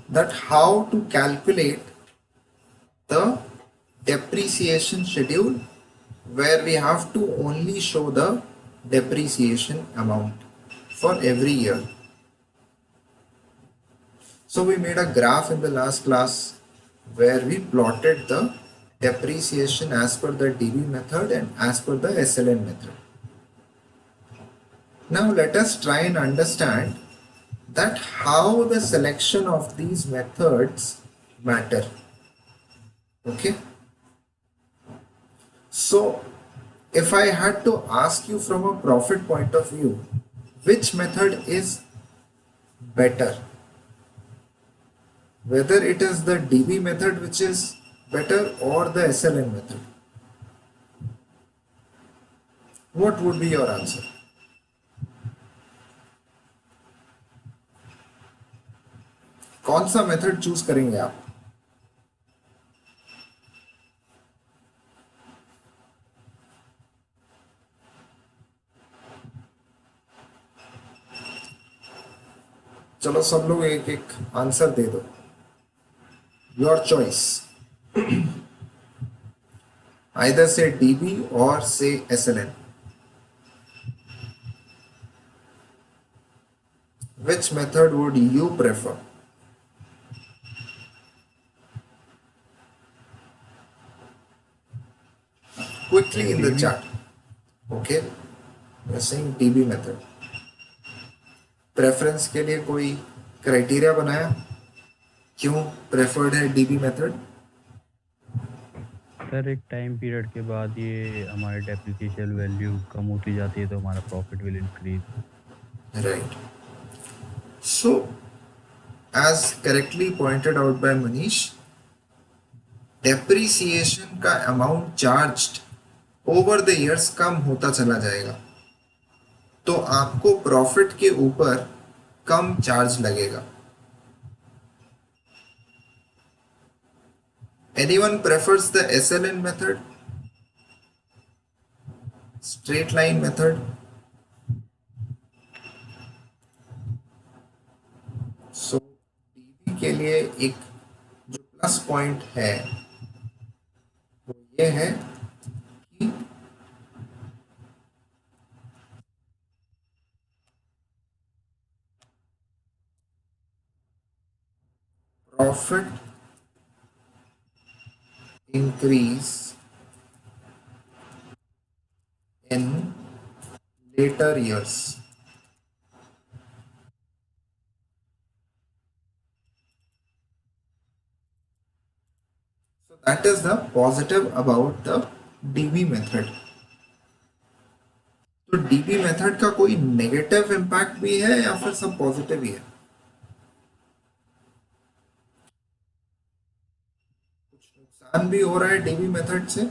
that how to calculate the depreciation schedule, where we have to only show the depreciation amount for every year. So we made a graph in the last class where we plotted the depreciation as per the DB method and as per the SLN method. Now let us try and understand that how the selection of these methods matter. Okay. So if I had to ask you from a profit point of view, which method is better? Whether it is the DB method which is better or the SLN method? What would be your answer? कौन सा method choose करेंगे आप? चलो सब लोग एक एक answer दे दो. Your choice. Either say DB or say SLN. Which method would you prefer? Quickly in the DB. chat. Okay. You're saying DB method. Preference के लिए कोई क्राइटेरिया बनाया? क्यों प्रेफर्ड है डीबी मेथड? सर एक टाइम पीरियड के बाद ये हमारे डेप्रिसिएशन वैल्यू कम होती जाती है तो हमारा profit will increase. Right. So as correctly pointed out by Manish, depreciation का amount charged over the years कम होता चला जाएगा, तो आपको प्रॉफिट के ऊपर कम चार्ज लगेगा. Anyone prefers the SLN method? Straight line method? So DB के लिए एक जो प्लस पॉइंट है वो ये है कि profit increase in later years. So that is the positive about the DB method. तो DB मेथड का कोई नेगेटिव इम्पैक्ट भी है या फिर सब पॉजिटिव ही है? कुछ नुकसान भी हो रहा है DB मेथड से?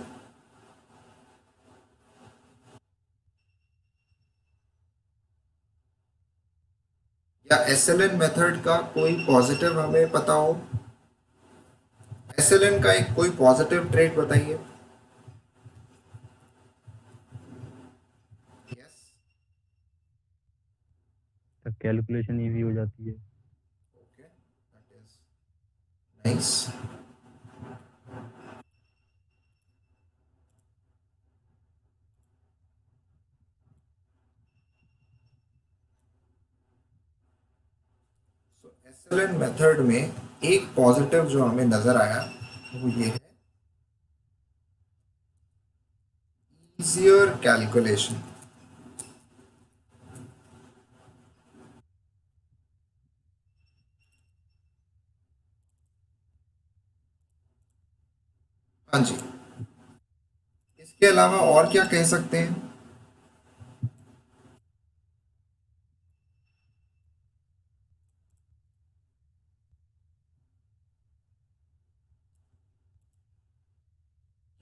या SLN मेथड का कोई पॉजिटिव हमें पता हो? SLN का एक कोई पॉजिटिव ट्रेड बताइए. यस. तो कैलकुलेशन इजी हो जाती है. Okay, that is nice. So SLN method में एक पॉजिटिव जो हमें नजर आया वो ये है, इजियर कैलकुलेशन. हाँ जी. इसके अलावा और क्या कह सकते हैं?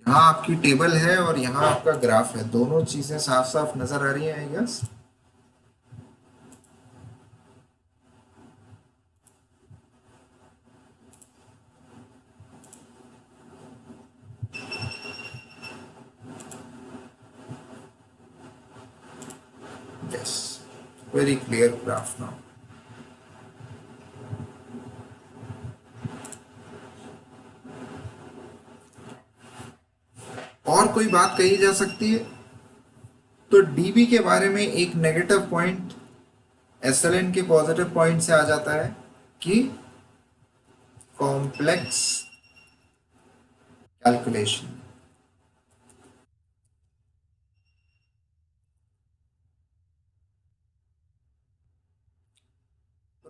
यहाँ आपकी टेबल है और यहाँ आपका ग्राफ है, दोनों चीजें साफ साफ नजर आ रही हैं I guess. Yes, very clear graph now. और कोई बात कही जा सकती है? तो डीबी के बारे में एक नेगेटिव पॉइंट एसएलएन के पॉजिटिव पॉइंट से आ जाता है कि कॉम्प्लेक्स कैलकुलेशन।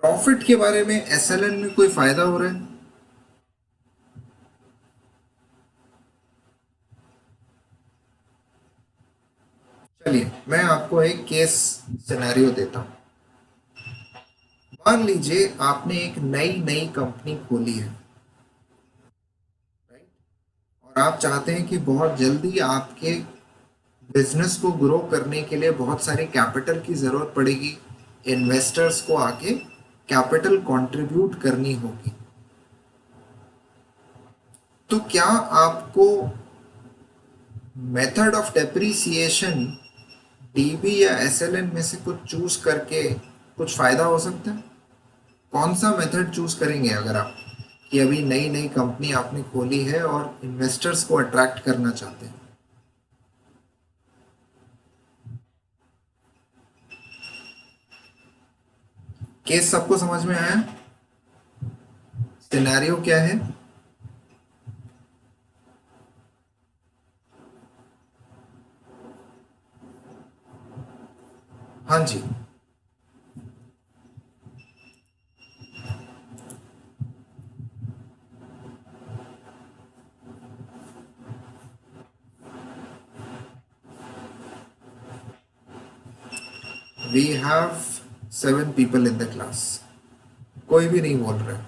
प्रॉफिट के बारे में एसएलएन में कोई फायदा हो रहा है? चलिए मैं आपको एक केस सिनेरियो देता हूं। मान लीजिए आपने एक नई नई कंपनी खोली है, राइट? और आप चाहते हैं कि बहुत जल्दी आपके बिजनेस को ग्रो करने के लिए बहुत सारे कैपिटल की जरूरत पड़ेगी, इन्वेस्टर्स को आके कैपिटल कंट्रीब्यूट करनी होगी। तो क्या आपको मेथड ऑफ डेप्रिसिएशन डीबी या एसएलएन में से कुछ चूज करके कुछ फायदा हो सकता है? कौन सा मेथड चूज करेंगे अगर आप, कि अभी नई नई कंपनी आपने खोली है और इन्वेस्टर्स को अट्रैक्ट करना चाहते हैं? केस सबको समझ में आया? सिनेरियो क्या है? हाँ जी। We have 7 people in the class. कोई भी नहीं बोल रहा है।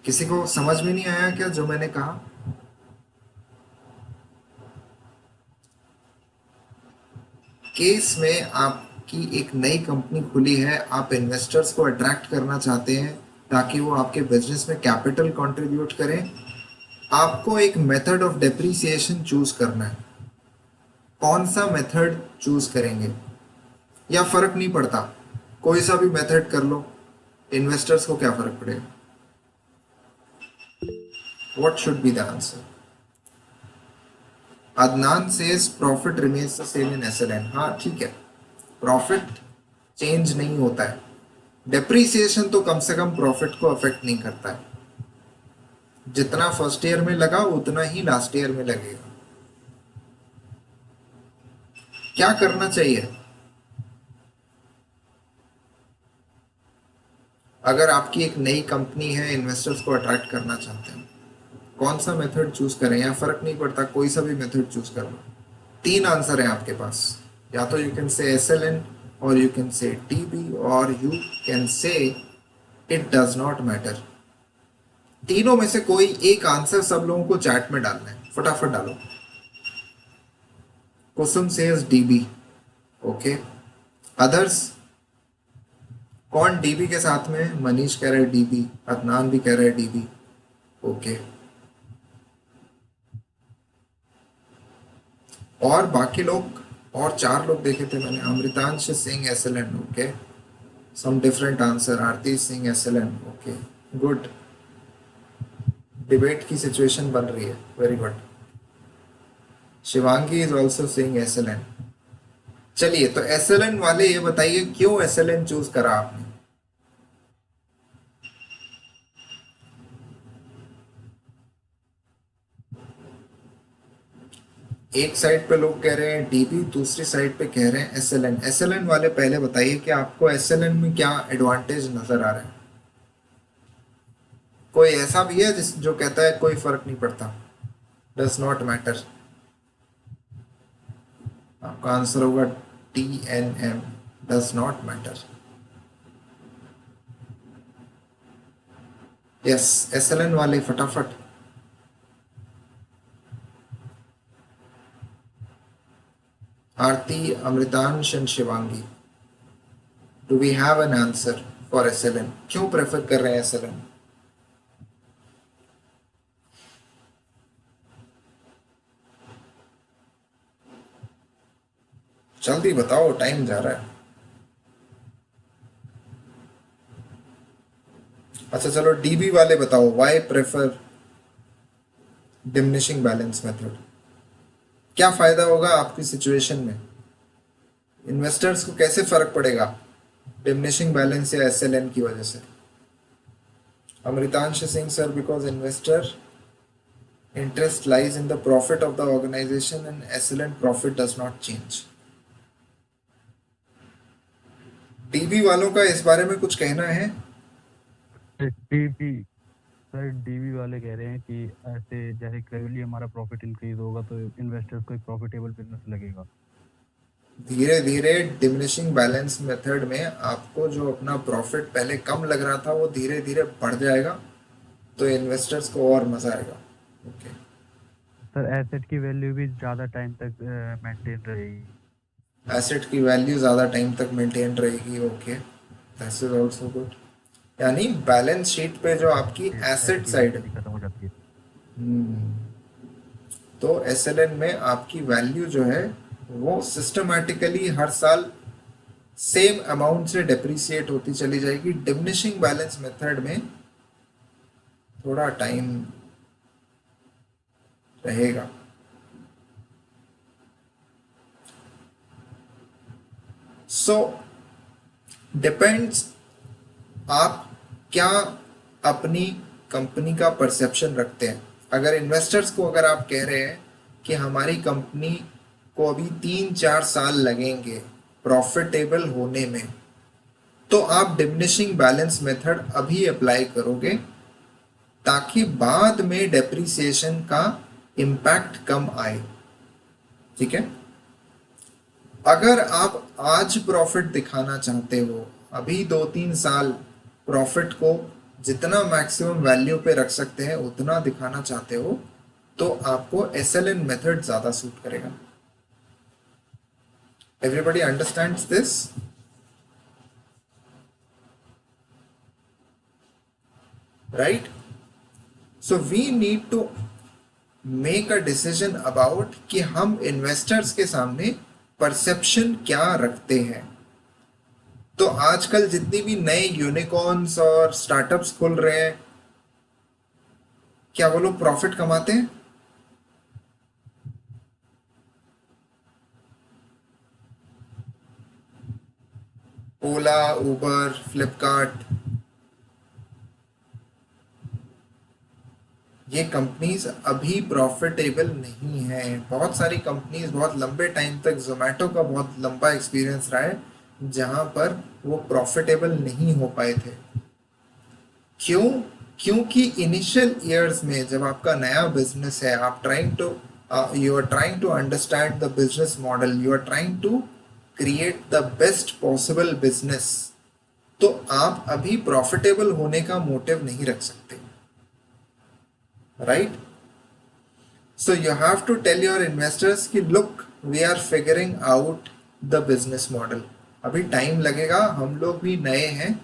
किसी को समझ में नहीं आया क्या जो मैंने कहा? केस में आपकी एक नई कंपनी खुली है, आप इन्वेस्टर्स को अट्रैक्ट करना चाहते हैं ताकि वो आपके बिजनेस में कैपिटल कंट्रीब्यूट करें। आपको एक मेथड ऑफ डेप्रिसिएशन चूज करना है। कौन सा मेथड चूज करेंगे? या फर्क नहीं पड़ता, कोई सा भी मेथड कर लो, इन्वेस्टर्स को क्या फर्क पड़ेगा? What should be the answer? Adnan says profit remains the same in SLN. हाँ ठीक है, प्रॉफिट चेंज नहीं होता है। डेप्रिसिएशन तो कम से कम प्रॉफिट को अफेक्ट नहीं करता है। जितना फर्स्ट ईयर में लगा उतना ही लास्ट ईयर में लगेगा। क्या करना चाहिए अगर आपकी एक नई कंपनी है, इन्वेस्टर्स को अट्रैक्ट करना चाहते हैं? कौन सा मेथड चूज करें? या फर्क नहीं पड़ता, कोई सा भी मेथड चूज कर लो। 3 आंसर है आपके पास, या तो यू कैन से एसएलएन, और यू कैन से टीबी, और you can say it does not matter. तीनों में से कोई एक आंसर सब लोगों को चैट में डालना है, फटाफट डालो। कुसुम सेज डीबी। Okay, others? कौन डीबी के साथ में? मनीष कह रहे डीबी, अदनान भी कह रहे डीबी। ओके, और बाकी लोग? और 4 लोग देखे थे मैंने। Amritansh Singh SLN. Okay, some different answer. Aarti Singh SLN. Okay, good. Debate की सिचुएशन बन रही है, very good. Shivangi is also saying SLN. चलिए, तो एसएलएन वाले ये बताइए क्यों एसएलएन चूज करा आपने? एक साइड पे लोग कह रहे हैं डीबी, दूसरी साइड पे कह रहे हैं एसएलएन। एसएलएन वाले पहले बताइए कि आपको एसएलएन में क्या एडवांटेज नजर आ रहा है? कोई ऐसा भी है जिस जो कहता है कोई फर्क नहीं पड़ता, डज नॉट मैटर? आपका आंसर होगा TNM, does not matter. Yes, SLN वाले फटाफट। Aarti, Amritansh and Shivangi, do we have an answer for SLN? क्यों प्रेफर कर रहे हैं एसएलएन? जल्दी बताओ, टाइम जा रहा है। अच्छा चलो, डीबी वाले बताओ, why prefer diminishing balance method? क्या फायदा होगा आपकी सिचुएशन में? इन्वेस्टर्स को कैसे फर्क पड़ेगा डिमिनिशिंग बैलेंस या एसएलएन की वजह से? Amritansh Singh sir, because investor interest lies in the profit of the organization and SLN profit does not change. DB वालों का इस बारे में कुछ कहना है? डीबी सर, डीबी वाले कह रहे हैं कि ऐसे जैसे ग्रेजुअली हमारा प्रॉफिट इंक्रीज होगा तो इन्वेस्टर्स को एक प्रॉफिटेबल बिजनेस लगेगा। धीरे धीरे डिमिनिशिंग बैलेंस मेथड में आपको जो अपना प्रॉफिट पहले कम लग रहा था वो धीरे धीरे बढ़ जाएगा, तो इन्वेस्टर्स को और मजा आएगा। ओके सर, एसेट की वैल्यू भी ज़्यादा टाइम तक मेंटेन रहेगी। एसेट की वैल्यू ज़्यादा टाइम तक मेंटेन रहेगी। Okay, this is also good. यानी बैलेंस शीट पे जो आपकी एसेट एसेट की साइड, वैल्यू खत्म हो जाती है। तो एसएलएन में आपकी वैल्यू जो है वो सिस्टमैटिकली हर साल सेम अमाउंट से डेप्रिसिएट होती चली जाएगी। डिमिनिशिंग बैलेंस मेथड में थोड़ा टाइम रहेगा। सो डिपेंड्स आप क्या अपनी कंपनी का परसेप्शन रखते हैं। अगर इन्वेस्टर्स को अगर आप कह रहे हैं कि हमारी कंपनी को अभी 3-4 साल लगेंगे प्रॉफिटेबल होने में, तो आप डिमिनिशिंग बैलेंस मेथड अभी अप्लाई करोगे ताकि बाद में डेप्रिसिएशन का इम्पैक्ट कम आए। ठीक है? अगर आप आज प्रॉफिट दिखाना चाहते हो, अभी 2-3 साल प्रॉफिट को जितना मैक्सिमम वैल्यू पे रख सकते हैं उतना दिखाना चाहते हो, तो आपको एसएलएन मेथड ज्यादा सूट करेगा। Everybody understands this? Right? So we need to make a decision about कि हम इन्वेस्टर्स के सामने परसेप्शन क्या रखते हैं। तो आजकल जितनी भी नए यूनिकॉर्न्स और स्टार्टअप्स खुल रहे हैं, क्या वो लोग प्रॉफिट कमाते हैं? ओला, उबर, फ्लिपकार्ट, ये कंपनीज अभी प्रॉफिटेबल नहीं है। बहुत सारी कंपनीज बहुत लंबे टाइम तक, जोमेटो का बहुत लंबा एक्सपीरियंस रहा है जहां पर वो प्रॉफिटेबल नहीं हो पाए थे। क्यों? क्योंकि इनिशियल ईयर्स में जब आपका नया बिजनेस है, आप you are trying to understand the business model, you are trying to create the best possible business, तो आप अभी प्रॉफिटेबल होने का मोटिव नहीं रख सकते। Right? So you have to tell your investors कि look, we are figuring out the business model, अभी टाइम लगेगा, हम लोग भी नए हैं,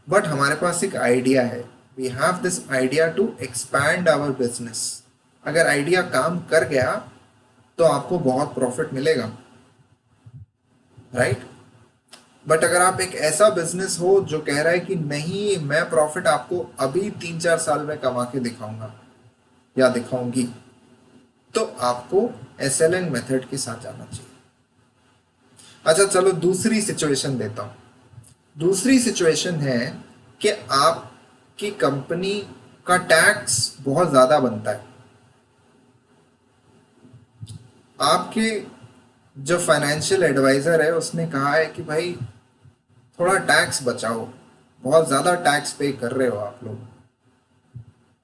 बट हमारे पास एक आइडिया है, we have this idea to expand our business. अगर आइडिया काम कर गया तो आपको बहुत प्रॉफिट मिलेगा। राइट? बट अगर आप एक ऐसा बिजनेस हो जो कह रहा है कि नहीं, मैं प्रॉफिट आपको अभी 3-4 साल में कमा के दिखाऊंगा या दिखाऊंगी, तो आपको एसएलएन मेथड के साथ जाना चाहिए। अच्छा चलो दूसरी सिचुएशन देता हूं। दूसरी सिचुएशन है कि आपकी कंपनी का टैक्स बहुत ज्यादा बनता है। आपके जो फाइनेंशियल एडवाइजर है उसने कहा है कि भाई थोड़ा टैक्स बचाओ, बहुत ज्यादा टैक्स पे कर रहे हो आप लोग,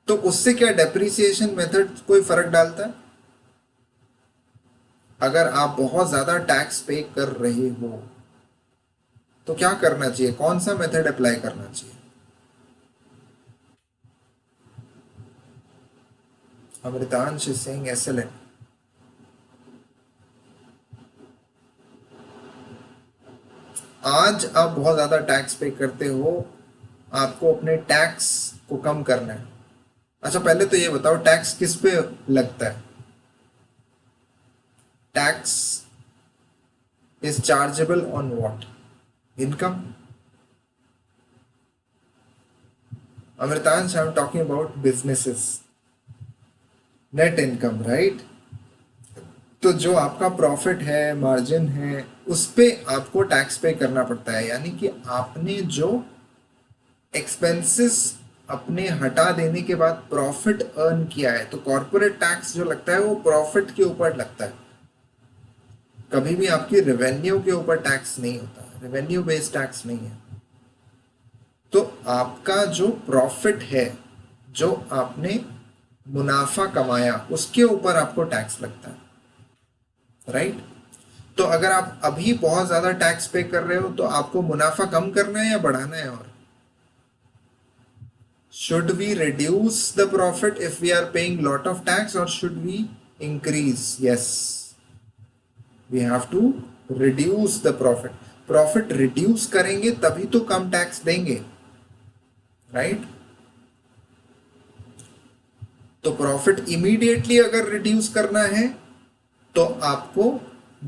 तो उससे क्या डेप्रिसिएशन मेथड कोई फर्क डालता है? अगर आप बहुत ज्यादा टैक्स पे कर रहे हो तो क्या करना चाहिए, कौन सा मेथड अप्लाई करना चाहिए? अमृतांश सिंह, एसएलएन। आज आप बहुत ज्यादा टैक्स पे करते हो, आपको अपने टैक्स को कम करना है। अच्छा पहले तो ये बताओ, टैक्स किस पे लगता है? Tax is chargeable on what? Income? Amritansh, I am talking about businesses, net income, right? तो जो आपका प्रॉफिट है, मार्जिन है, उस पे आपको टैक्स पे करना पड़ता है। यानी कि आपने जो एक्सपेंसेस अपने हटा देने के बाद प्रॉफिट अर्न किया है, तो कॉर्पोरेट टैक्स जो लगता है वो प्रॉफिट के ऊपर लगता है, कभी भी आपकी रेवेन्यू के ऊपर टैक्स नहीं होता, रेवेन्यू बेस्ड टैक्स नहीं है। तो आपका जो प्रॉफिट है, जो आपने मुनाफा कमाया, उसके ऊपर आपको टैक्स लगता है, राइट? तो अगर आप अभी बहुत ज्यादा टैक्स पे कर रहे हो तो आपको मुनाफा कम करना है या बढ़ाना है? और should we reduce the profit if we are paying lot of tax, or should we increase? Yes, we have to reduce the profit. Profit reduce करेंगे तभी तो कम टैक्स देंगे, राइट? तो प्रॉफिट इमीडिएटली अगर रिड्यूस करना है तो आपको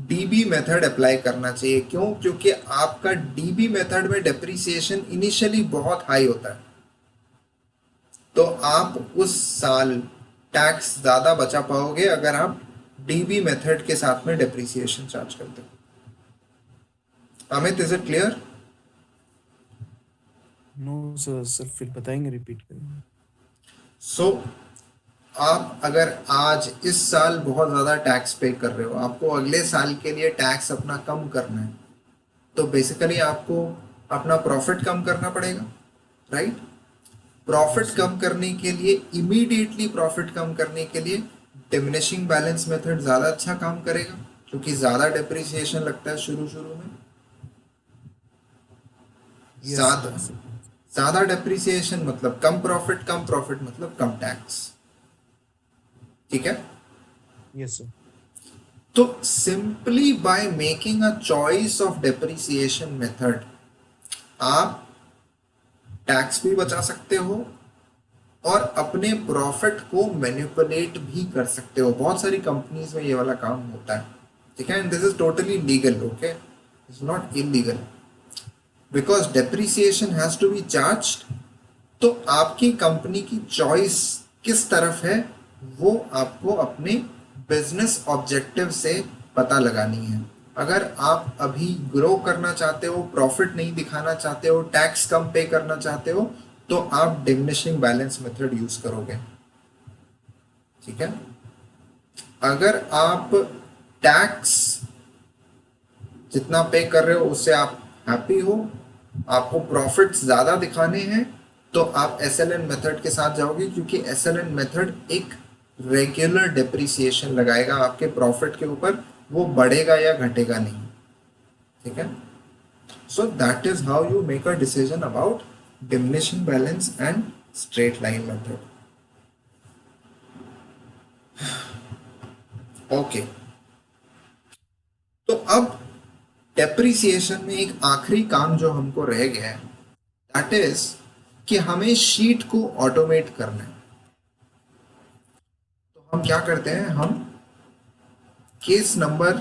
डीबी मेथड अप्लाई करना चाहिए। क्यों? क्योंकि आपका डीबी मेथड में डेप्रिसिएशन इनिशियली बहुत हाई होता है, तो आप उस साल टैक्स ज्यादा बचा पाओगे अगर आप डीबी मेथड के साथ में डेप्रिसिएशन चार्ज करते हो। Amit, is it clear? No sir, sir फिर बताएंगे, रिपीट करेंगे। सो आप अगर आज इस साल बहुत ज्यादा टैक्स पे कर रहे हो, आपको अगले साल के लिए टैक्स अपना कम करना है, तो बेसिकली आपको अपना प्रॉफिट कम करना पड़ेगा, राइट? प्रॉफिट कम करने के लिए, इमीडिएटली प्रॉफिट कम करने के लिए डिमिनिशिंग बैलेंस मेथड ज्यादा अच्छा काम करेगा, क्योंकि ज्यादा डेप्रिसिएशन लगता है शुरू शुरू में। यस ज्यादा सर। ज्यादा डेप्रिसिएशन मतलब कम प्रॉफिट, कम प्रॉफिट मतलब कम टैक्स, ठीक है? Yes sir. तो simply by making a choice of depreciation method आप टैक्स भी बचा सकते हो और अपने प्रॉफिट को मैनिपुलेट भी कर सकते हो। बहुत सारी कंपनीज में ये वाला काम होता है, ठीक है? And this is totally legal, okay? It's not illegal, because depreciation has to be charged. तो आपकी कंपनी की चॉइस किस तरफ है वो आपको अपने बिजनेस ऑब्जेक्टिव से पता लगानी है। अगर आप अभी ग्रो करना चाहते हो, प्रॉफिट नहीं दिखाना चाहते हो, टैक्स कम पे करना चाहते हो, तो आप डिमिनिशिंग बैलेंस मेथड यूज करोगे, ठीक है? अगर आप टैक्स जितना पे कर रहे हो उससे आप हैप्पी हो, आपको प्रॉफिट्स ज्यादा दिखाने हैं, तो आप एसएलएन मेथड के साथ जाओगे, क्योंकि एसएलएन मेथड एक रेगुलर डेप्रिसिएशन लगाएगा आपके प्रॉफिट के ऊपर, वो बढ़ेगा या घटेगा नहीं, ठीक है? सो that is how you make a decision about diminishing balance and straight line method. Okay, तो अब डेप्रिसिएशन में एक आखिरी काम जो हमको रह गया है, दैट इज कि हमें शीट को ऑटोमेट करना है। तो हम क्या करते हैं, हम केस नंबर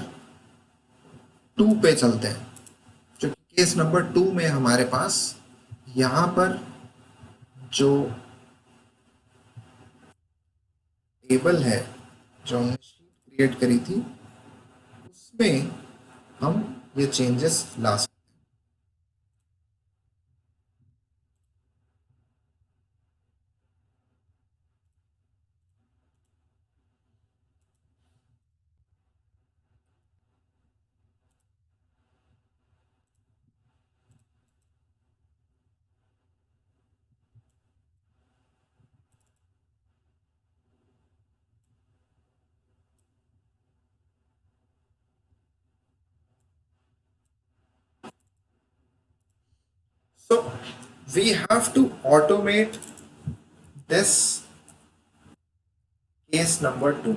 2 पे चलते हैं। जो केस नंबर 2 में हमारे पास यहां पर जो टेबल है, जो हमने शीट क्रिएट करी थी, उसमें हम ये चेंजेस ला सकते हैं। So we have to automate this case number 2।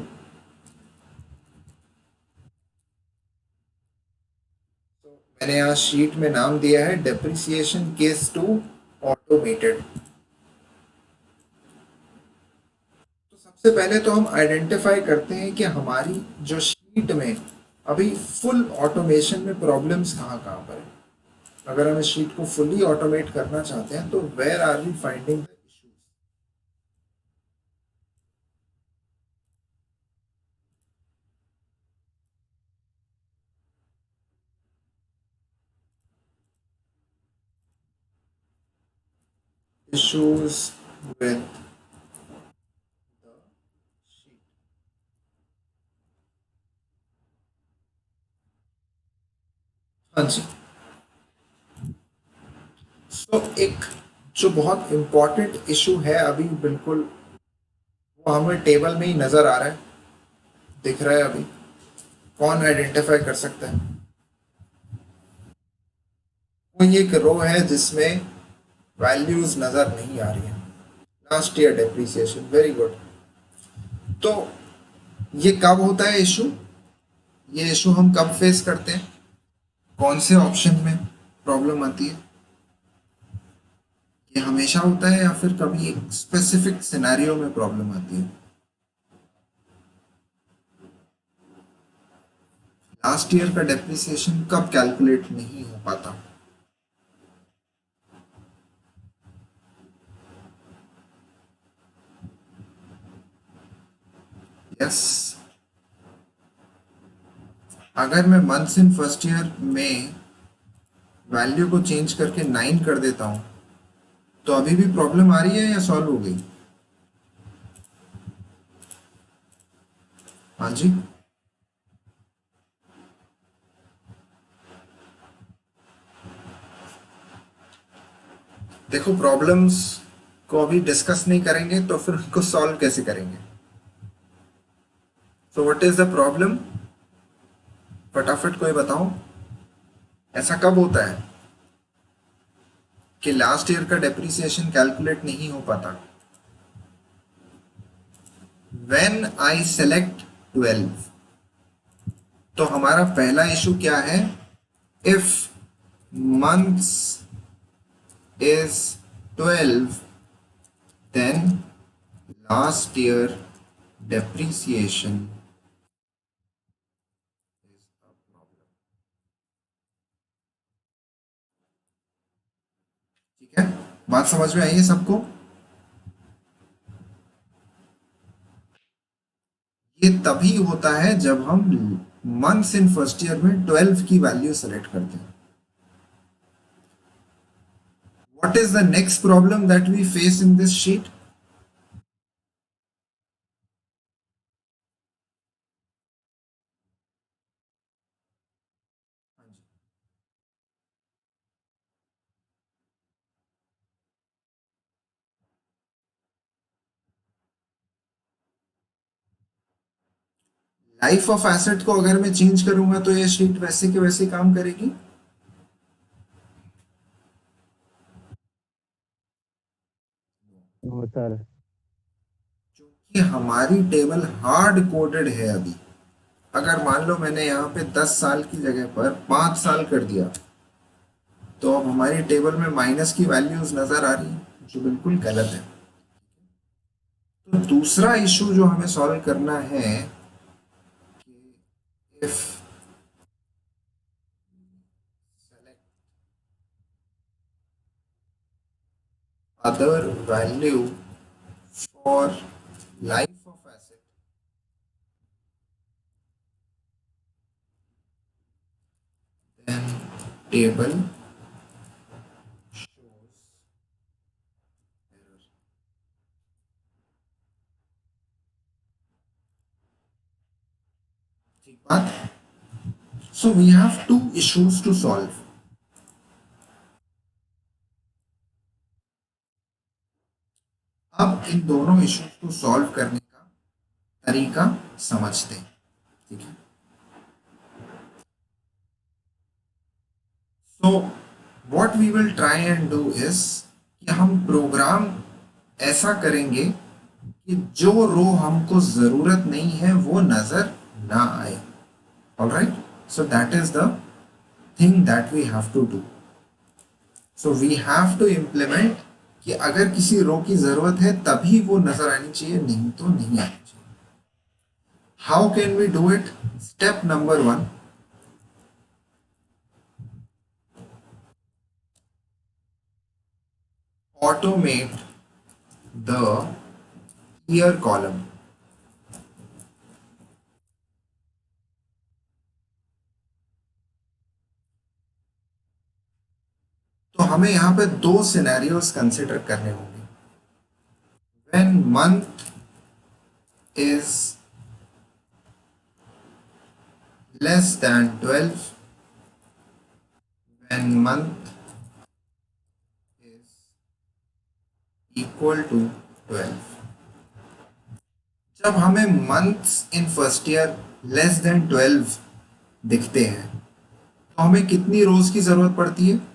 मैंने यहाँ शीट में नाम दिया है डेप्रिसिएशन केस 2 ऑटोमेटेड। तो सबसे पहले तो हम आइडेंटिफाई करते हैं कि हमारी जो शीट में अभी फुल ऑटोमेशन में प्रॉब्लम्स कहाँ कहाँ पर है। अगर हम इस शीट को फुली ऑटोमेट करना चाहते हैं तो where are we finding the issues? issues with the sheet. हाँ जी, सो एक जो बहुत इम्पोर्टेंट इशू है अभी, बिल्कुल वो हमें टेबल में ही नजर आ रहा है, दिख रहा है अभी, कौन आइडेंटिफाई कर सकता है? वो ये एक रो है जिसमें वैल्यूज नजर नहीं आ रही है। Last year depreciation, very good. तो ये कब होता है इशू? ये इशू हम कब फेस करते हैं? कौन से ऑप्शन में प्रॉब्लम आती है? ये हमेशा होता है या फिर कभी एक स्पेसिफिक सिनेरियो में प्रॉब्लम आती है? लास्ट ईयर का डेप्रिसिएशन कब कैलकुलेट नहीं हो पाता? यस, अगर मैं मंथ्स इन फर्स्ट ईयर में वैल्यू को चेंज करके 9 कर देता हूं, तो अभी भी प्रॉब्लम आ रही है या सॉल्व हो गई? हाँ जी, देखो प्रॉब्लम्स को अभी डिस्कस नहीं करेंगे तो फिर उनको सॉल्व कैसे करेंगे? So what is the problem? फटाफट कोई बताओ, ऐसा कब होता है कि लास्ट ईयर का डेप्रिसिएशन कैलकुलेट नहीं हो पाता? व्हेन आई सेलेक्ट 12, तो हमारा पहला इशू क्या है? If months is 12, then last year depreciation is a problem. ठीक है, बात समझ में आई है सबको? ये तभी होता है जब हम मंथ्स इन फर्स्ट ईयर में 12 की वैल्यू सेलेक्ट करते हैं। What is the next problem that we face in this sheet? Life of asset को अगर मैं चेंज करूंगा तो ये शीट वैसे के वैसे काम करेगी? वो सर क्योंकि हमारी टेबल हार्ड कोडेड है अभी। अगर मान लो मैंने यहाँ पे 10 साल की जगह पर 5 साल कर दिया, तो अब हमारी टेबल में माइनस की वैल्यूज नजर आ रही है, जो बिल्कुल गलत है। तो दूसरा इशू जो हमें सॉल्व करना है, if select other value for life of asset, then table shows error. ठीक बात। So we have two issues to solve. अब इन दोनों इश्यूज को सॉल्व करने का तरीका समझते हैं। ठीक है, so what we will try and do is कि हम प्रोग्राम ऐसा करेंगे कि जो रो हमको जरूरत नहीं है वो नजर ना आए। Alright, so that is the thing that we have to do. So we have to implement कि अगर किसी रो की जरूरत है तभी वो नजर आनी चाहिए, नहीं तो नहीं आनी चाहिए। How can we do it? Step number 1, automate the year column। तो हमें यहाँ पे दो सिनेरियोस कंसिडर करने होंगे। When month is less than 12, when month is equal to 12। जब हमें months in first year less than 12 दिखते हैं तो हमें कितनी रोज की जरूरत पड़ती है?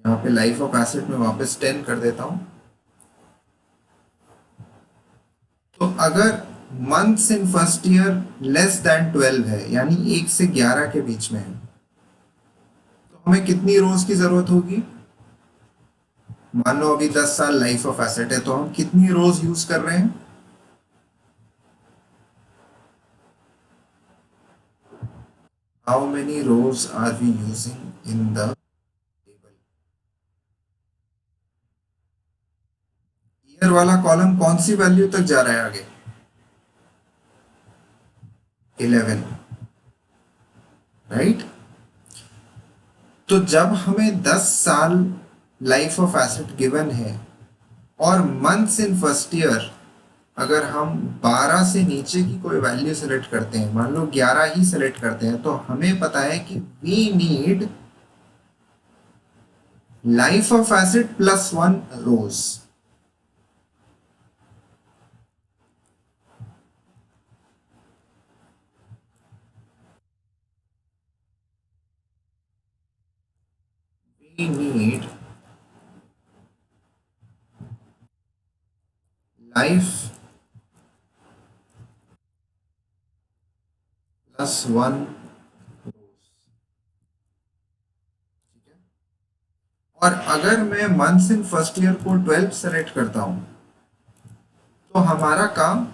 यहाँ पे लाइफ ऑफ एसेट में वापस 10 कर देता हूं। तो अगर months in first year less than 12 है, यानी 1 से 11 के बीच में है, तो हमें कितनी रोज की जरूरत होगी? मान लो अभी 10 साल लाइफ ऑफ एसेट है, तो हम कितनी रोज यूज कर रहे हैं? How many rows are we using in the table? Year वाला कॉलम कौन सी वैल्यू तक जा रहा है आगे? 11, राइट? तो जब हमें 10 साल लाइफ ऑफ एसेट गिवन है और मंथ्स इन फर्स्ट ईयर अगर हम 12 से नीचे की कोई वैल्यू सेलेक्ट करते हैं, मान लो 11 ही सेलेक्ट करते हैं, तो हमें पता है कि we need life of asset +1 rows. We need life +1 rows। ठीक है। और अगर मैं मंथ्स इन फर्स्ट ईयर को 12 सेलेक्ट करता हूं तो हमारा काम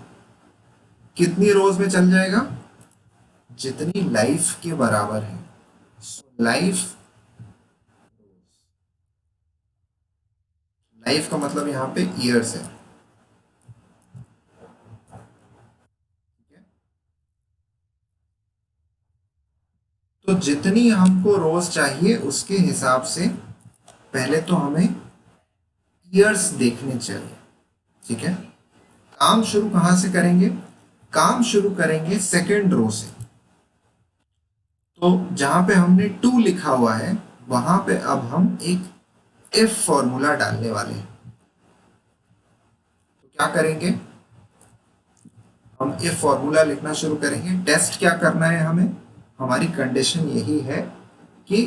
कितनी रोज में चल जाएगा? जितनी लाइफ के बराबर है। लाइफ लाइफ का मतलब यहाँ पे ईयर्स है। तो जितनी हमको रोज चाहिए उसके हिसाब से पहले तो हमें ईयर्स देखने चाहिए। ठीक है। काम शुरू कहां से करेंगे? काम शुरू करेंगे सेकेंड रो से। तो जहां पे हमने 2 लिखा हुआ है वहां पे अब हम एक इफ फॉर्मूला डालने वाले हैं। तो क्या करेंगे? हम इफ फॉर्मूला लिखना शुरू करेंगे। टेस्ट क्या करना है हमें? हमारी कंडीशन यही है कि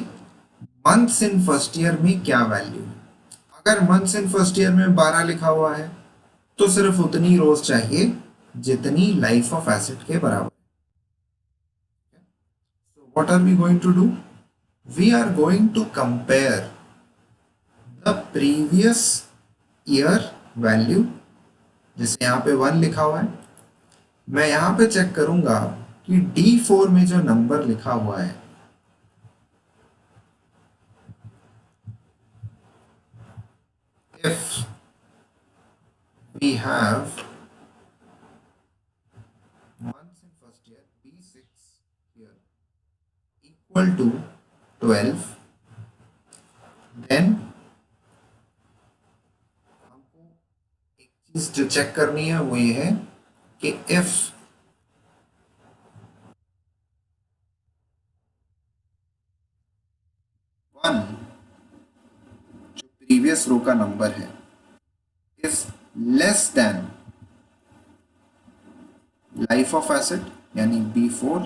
मंथ्स इन फर्स्ट ईयर में क्या वैल्यू है। अगर मंथ्स इन फर्स्ट ईयर में 12 लिखा हुआ है तो सिर्फ उतनी रोज चाहिए जितनी लाइफ ऑफ एसेट के बराबर। So what are we going to do? We are going to compare the previous year value, जैसे यहाँ पे 1 लिखा हुआ है, मैं यहाँ पे चेक करूंगा कि D4 में जो नंबर लिखा हुआ है if we have months in first year B6 here equal to 12, then हमको एक चीज जो चेक करनी है वो ये है कि if वन जो प्रीवियस रो का नंबर है is less then life of asset यानी B4,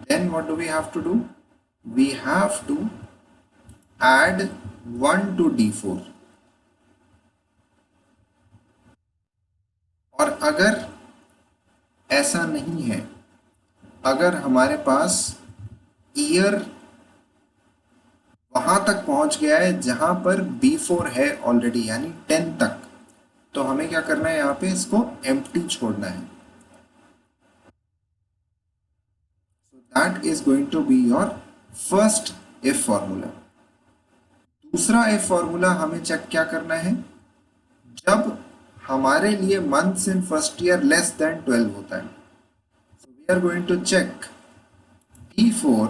then what do we have to do? We have to add 1 to D4। और अगर ऐसा नहीं है, अगर हमारे पास ईयर वहां तक पहुंच गया है जहां पर B4 है ऑलरेडी यानी 10 तक, तो हमें क्या करना है? यहाँ पे इसको एम्प्टी छोड़ना है। So that is going to be your first if formula। दूसरा if formula हमें चेक क्या करना है? जब हमारे लिए months in first year less than 12 होता है. So we are going to check D4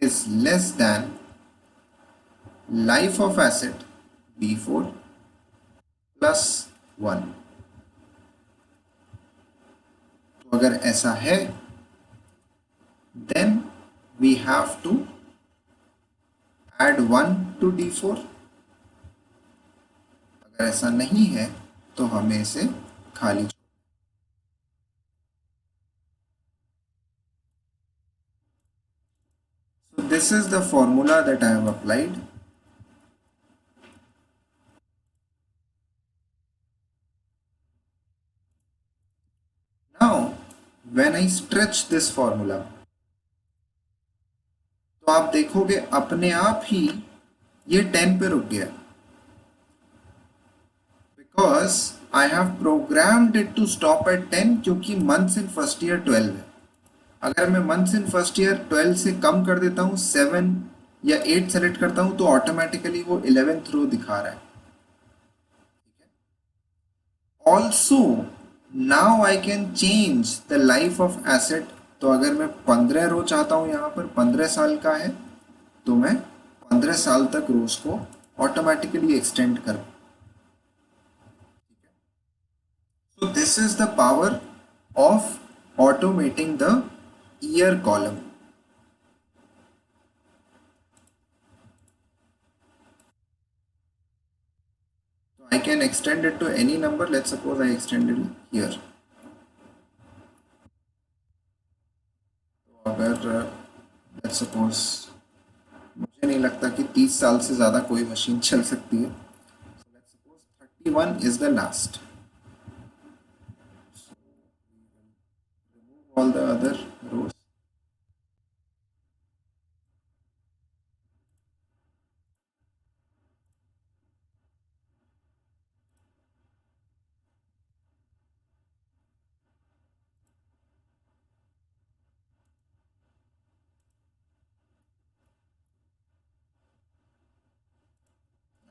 is less than life of asset B4 plus 1. तो अगर ऐसा है then we have to add 1 to D4. अगर ऐसा नहीं है तो हमें इसे खाली. So this is the formula that I have applied. Now when I stretch this formula, तो आप देखोगे अपने आप ही ये 10 पे रुक गया, because I have programmed it to stop at 10, क्योंकि मंथ्स इन फर्स्ट ईयर 12 है. अगर मैं मंथ्स इन फर्स्ट ईयर 12 से कम कर देता हूँ, 7 या 8 सेलेक्ट करता हूँ, तो ऑटोमेटिकली वो 11th रो दिखा रहा है. Also now I can change the life of asset. तो अगर मैं 15 रो चाहता हूँ, यहाँ पर 15 साल का है, तो मैं 15 साल तक रोज को ऑटोमेटिकली एक्सटेंड कर. So this is the power of automating the year column. So I can extend it to any number. Let's suppose I extended it here. तो अगर let's suppose मुझे नहीं लगता कि 30 साल से ज़्यादा कोई मशीन चल सकती है. So let's suppose 31 is the last. All the other rows.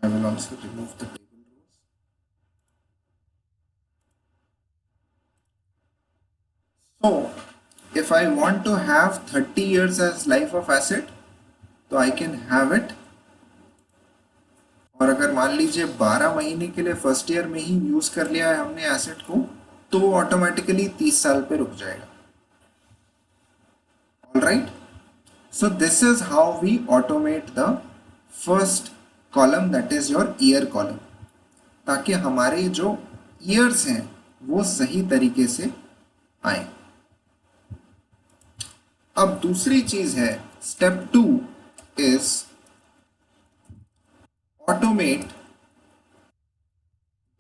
I will also remove the table rows. So if I want to have 30 years as life of asset, तो I can have it. और अगर मान लीजिए 12 महीने के लिए first year में ही use कर लिया है हमने एसेट को, तो वो ऑटोमेटिकली 30 साल पे रुक जाएगा. All right. So this is how we automate the first column, that is your year column, ताकि हमारे जो ईयर्स हैं वो सही तरीके से आए. अब दूसरी चीज है, step 2 is automate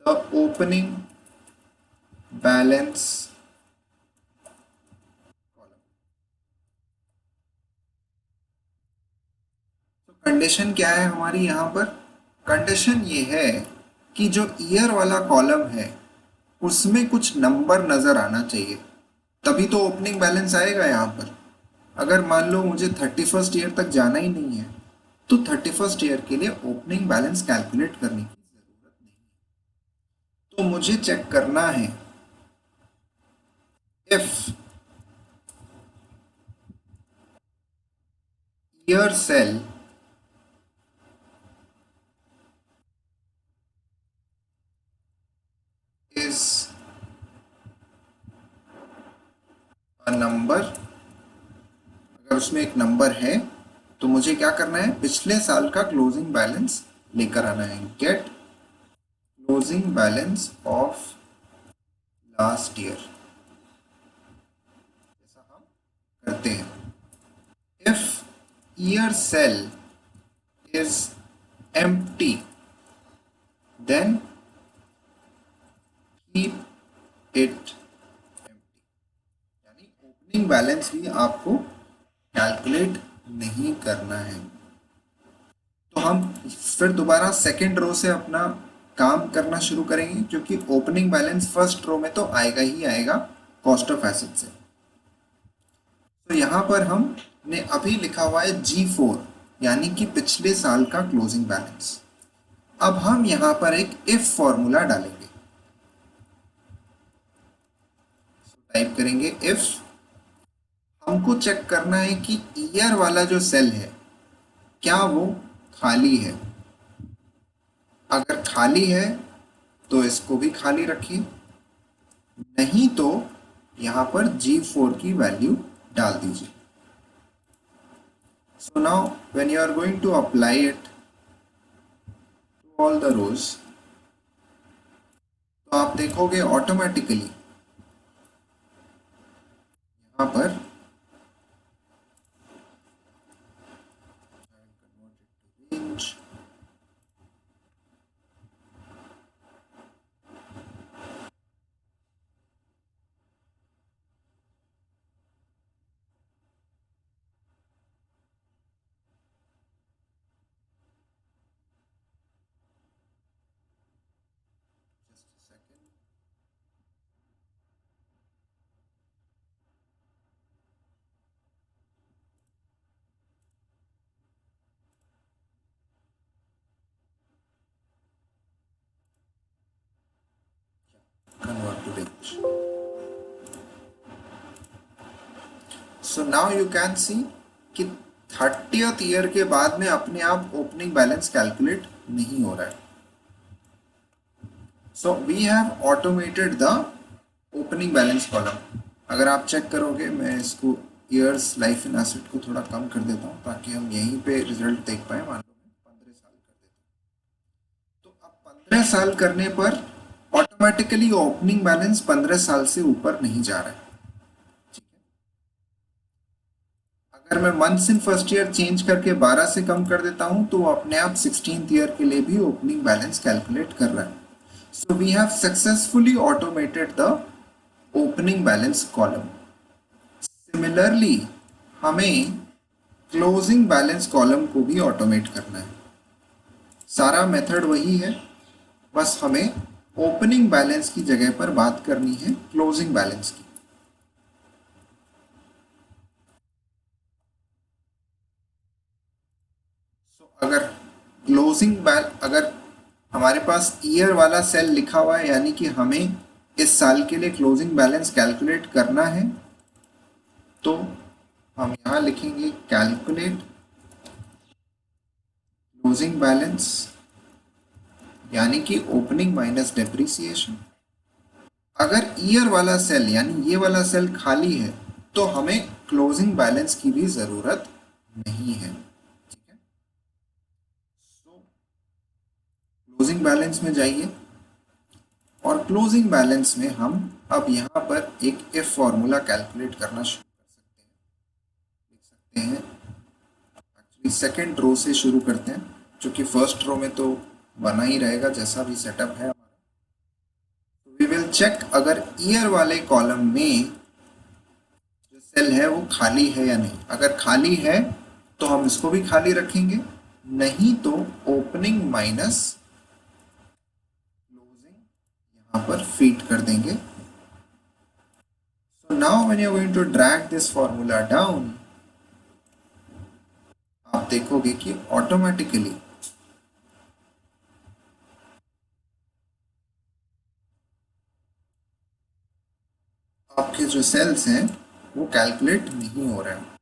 the opening balance column. तो कंडीशन क्या है हमारी यहाँ पर? कंडीशन ये है कि जो ईयर वाला कॉलम है उसमें कुछ नंबर नजर आना चाहिए, तभी तो ओपनिंग बैलेंस आएगा यहाँ पर. अगर मान लो मुझे 31st ईयर तक जाना ही नहीं है, तो 31st ईयर के लिए ओपनिंग बैलेंस कैलकुलेट करने की जरूरत नहीं. तो मुझे चेक करना है if year cell is a number. अगर उसमें एक नंबर है तो मुझे क्या करना है? पिछले साल का क्लोजिंग बैलेंस लेकर आना है. Get closing balance of last year, ऐसा हम करते हैं. If year cell is empty, then keep it empty. यानी ओपनिंग बैलेंस भी आपको कैलकुलेट नहीं करना है. तो हम फिर दोबारा सेकेंड रो से अपना काम करना शुरू करेंगे, क्योंकि ओपनिंग बैलेंस फर्स्ट रो में तो आएगा ही आएगा कॉस्ट ऑफ एसेट से. तो यहाँ पर हमने अभी लिखा हुआ है G4, यानी कि पिछले साल का क्लोजिंग बैलेंस. अब हम यहाँ पर एक इफ फॉर्मूला डालेंगे. टाइप करेंगे इफ, हमको चेक करना है कि ईयर वाला जो सेल है क्या वो खाली है। अगर खाली है तो इसको भी खाली रखिए, नहीं तो यहां पर G4 की वैल्यू डाल दीजिए। So now when you are going to apply it to all the rows, तो आप देखोगे ऑटोमेटिकली यहां पर range, just a second. Convert to range. So now you can see कि 30th ईयर के बाद में अपने आप ओपनिंग बैलेंस कैलकुलेट नहीं हो रहा है। So we have automated the opening balance column. अगर आप चेक करोगे, मैं इसको ईयर्स लाइफ इन एसेट को थोड़ा कम कर देता हूँ ताकि हम यहीं पे रिजल्ट देख पाए। मान लो मैं 15 साल कर देता हूँ, तो अब 15 साल करने पर ऑटोमेटिकली ओपनिंग बैलेंस 15 साल से ऊपर नहीं जा रहा है। अगर मैं months in first year change करके 12 से कम कर देता हूं तो वो अपने आप 16th ईयर के लिए भी ओपनिंग बैलेंस कैलकुलेट कर रहा है। So we have successfully automated the opening balance column. Similarly हमें क्लोजिंग बैलेंस कॉलम को भी ऑटोमेट करना है। सारा मेथड वही है, बस हमें ओपनिंग बैलेंस की जगह पर बात करनी है क्लोजिंग बैलेंस की। अगर अगर हमारे पास ईयर वाला सेल लिखा हुआ है, यानी कि हमें इस साल के लिए क्लोजिंग बैलेंस कैलकुलेट करना है, तो हम यहां लिखेंगे कैलकुलेट क्लोजिंग बैलेंस, यानी कि ओपनिंग माइनस डेप्रिसिएशन। अगर ईयर वाला सेल यानी ये वाला सेल खाली है तो हमें क्लोजिंग बैलेंस की भी जरूरत नहीं है। क्लोजिंग बैलेंस में जाइए और क्लोजिंग बैलेंस में हम अब यहाँ पर एक इफ फॉर्मूला कैलकुलेट करना शुरू कर सकते हैं। एक्चुअली सेकेंड रो से शुरू करते हैं, जो कि फर्स्ट रो में तो बना ही रहेगा जैसा भी सेटअप है हमारा। वी विल चेक अगर ईयर वाले कॉलम में जो सेल है वो खाली है या नहीं। अगर खाली है तो हम इसको भी खाली रखेंगे, नहीं तो ओपनिंग माइनस यहाँ पर फीड कर देंगे। So now when you are going to drag this formula down, आप देखोगे कि ऑटोमेटिकली आपके जो सेल्स हैं वो कैलकुलेट नहीं हो रहे हैं।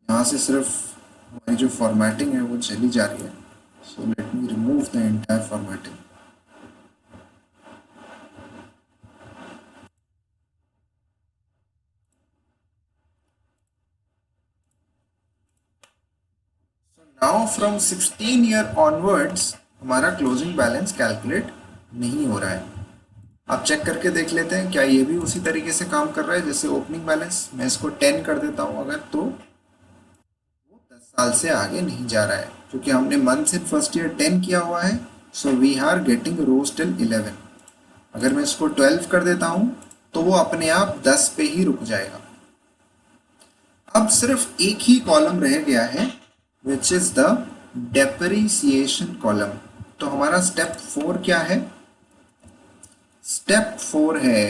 यहाँ से सिर्फ हमारी जो फॉर्मेटिंग है वो चली जा रही है। So let me remove the entire formatting. Now from 16 year onwards हमारा क्लोजिंग बैलेंस कैलकुलेट नहीं हो रहा है। आप चेक करके देख लेते हैं क्या ये भी उसी तरीके से काम कर रहा है जैसे ओपनिंग बैलेंस। मैं इसको 10 कर देता हूं अगर, तो वो 10 साल से आगे नहीं जा रहा है, क्योंकि हमने मंथ इन फर्स्ट ईयर 10 किया हुआ है। So we are getting rows till 11। अगर मैं इसको 12 कर देता हूं तो वो अपने आप 10 पे ही रुक जाएगा। अब सिर्फ एक ही कॉलम रह गया है, which is the depreciation column. तो हमारा स्टेप 4 क्या है? स्टेप 4 है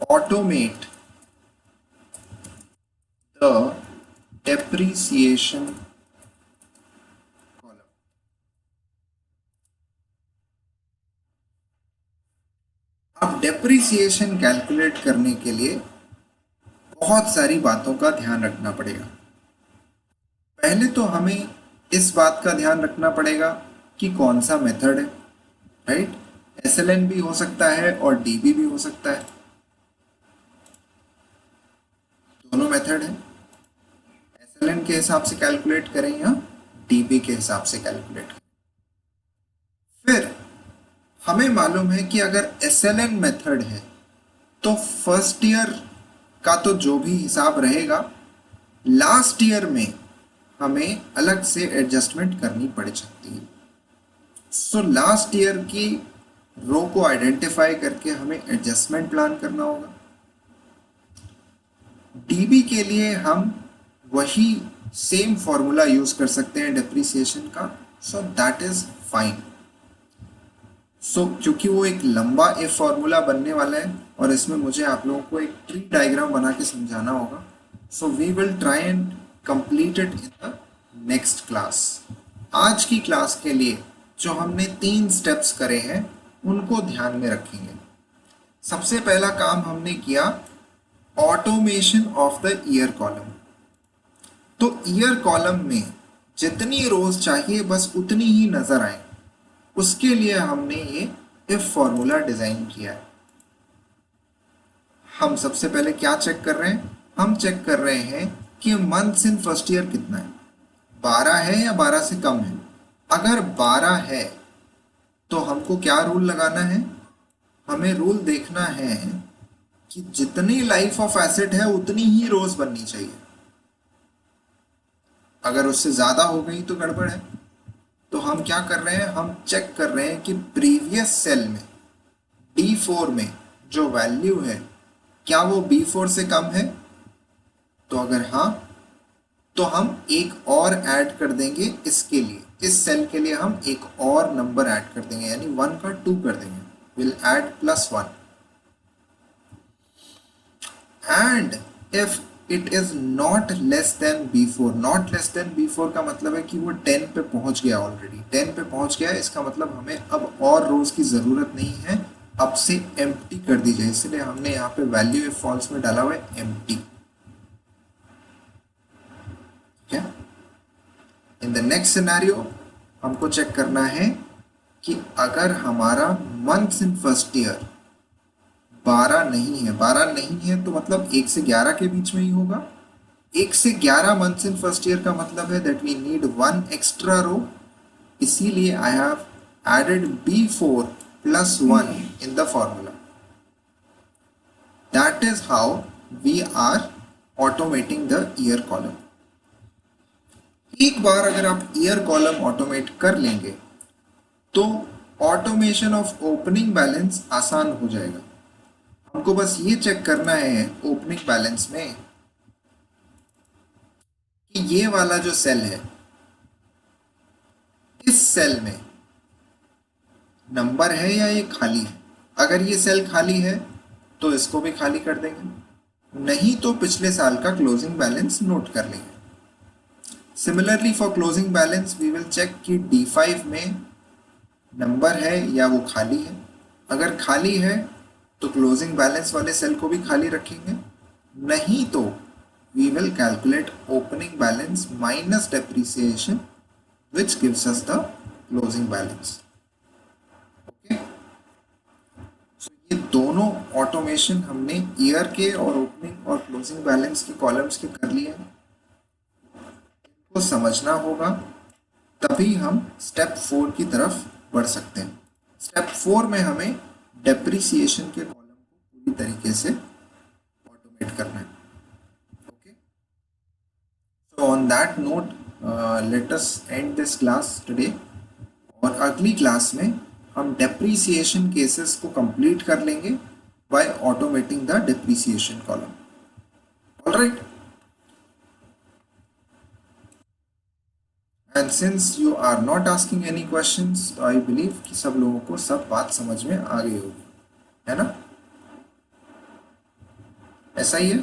ऑटोमेट द डेप्रिसिएशन कॉलम। अब डेप्रिसिएशन कैलकुलेट करने के लिए बहुत सारी बातों का ध्यान रखना पड़ेगा। पहले तो हमें इस बात का ध्यान रखना पड़ेगा कि कौन सा मेथड है, राइट। एसएलएन भी हो सकता है और डीबी भी हो सकता है, दोनों मेथड है। एसएलएन के हिसाब से कैलकुलेट करें या डीबी के हिसाब से कैलकुलेट करें। फिर हमें मालूम है कि अगर एसएलएन मेथड है तो फर्स्ट ईयर का तो जो भी हिसाब रहेगा, लास्ट ईयर में हमें अलग से एडजस्टमेंट करनी पड़ सकती है। सो लास्ट ईयर की रो को आइडेंटिफाई करके हमें एडजस्टमेंट प्लान करना होगा। डीबी के लिए हम वही सेम फॉर्मूला यूज कर सकते हैं डेप्रिसिएशन का, सो दैट इज फाइन। सो क्योंकि वो एक लंबा ए फॉर्मूला बनने वाला है और इसमें मुझे आप लोगों को एक ट्री डायग्राम बना के समझाना होगा, so we will try and complete it in the next class. आज की क्लास के लिए जो हमने 3 स्टेप्स करे हैं उनको ध्यान में रखेंगे। सबसे पहला काम हमने किया automation of the year column. तो ईयर कॉलम में जितनी रोज चाहिए बस उतनी ही नजर आए, उसके लिए हमने ये इफ फॉर्मूला डिजाइन किया है। हम सबसे पहले क्या चेक कर रहे हैं? हम चेक कर रहे हैं कि मंथ्स इन फर्स्ट ईयर कितना है, 12 है या 12 से कम है। अगर 12 है तो हमको क्या रूल लगाना है? हमें रूल देखना है कि जितनी लाइफ ऑफ एसेट है उतनी ही रोज बननी चाहिए। अगर उससे ज्यादा हो गई तो गड़बड़ है। तो हम क्या कर रहे हैं? हम चेक कर रहे हैं कि प्रीवियस सेल में D4 में जो वैल्यू है क्या वो B4 से कम है। तो अगर हाँ तो हम एक और ऐड कर देंगे इसके लिए, इस सेल के लिए हम एक और नंबर ऐड कर देंगे, यानी 1 का 2 कर देंगे, will add +1। And if it is not less than B4, not less than B4 का मतलब है कि वो 10 पे पहुंच गया, ऑलरेडी 10 पे पहुंच गया है, इसका मतलब हमें अब और रोज की जरूरत नहीं है, अब से एम्प्टी कर दी जाए। इसलिए हमने यहाँ पे वैल्यू इफ फॉल्स में डाला हुआ है एम्प्टी। क्या इन द नेक्स्ट सिनेरियो हमको चेक करना है कि अगर हमारा मंथ्स इन फर्स्ट ईयर 12 नहीं है, 12 नहीं है तो मतलब 1 से 11 के बीच में ही होगा। 1 से 11 मंथ्स इन फर्स्ट ईयर का मतलब है that we need 1 extra row, इसीलिए I have added B4 +1 in the formula. That is how we are automating the year column. एक बार अगर आप ईयर कॉलम ऑटोमेट कर लेंगे तो ऑटोमेशन ऑफ ओपनिंग बैलेंस आसान हो जाएगा। हमको बस ये चेक करना है ओपनिंग बैलेंस में कि ये वाला जो सेल है, इस सेल में नंबर है या ये खाली है। अगर ये सेल खाली है तो इसको भी खाली कर देंगे, नहीं तो पिछले साल का क्लोजिंग बैलेंस नोट कर लेंगे। Similarly for closing balance we will check कि D5 में नंबर है या वो खाली है। अगर खाली है तो क्लोजिंग बैलेंस वाले सेल को भी खाली रखेंगे, नहीं तो we will calculate opening balance minus depreciation which gives us the closing balance. Okay, ये दोनों ऑटोमेशन हमने ईयर के और ओपनिंग और क्लोजिंग बैलेंस के कॉलम्स के कर लिए हैं। इनको समझना होगा, तभी हम स्टेप 4 की तरफ बढ़ सकते हैं। स्टेप 4 में हमें डेप्रिसिएशन के कॉलम को पूरी तरीके से ऑटोमेट करना है। Okay, so on that note let us and this class today, और अगली क्लास में हम डेप्रिसिएशन केसेस को कंप्लीट कर लेंगे by automating the depreciation column. Alright, and since you are not asking any questions, तो आई बिलीव कि सब लोगों को सब बात समझ में आ गई होगी, है ना? ऐसा ही है।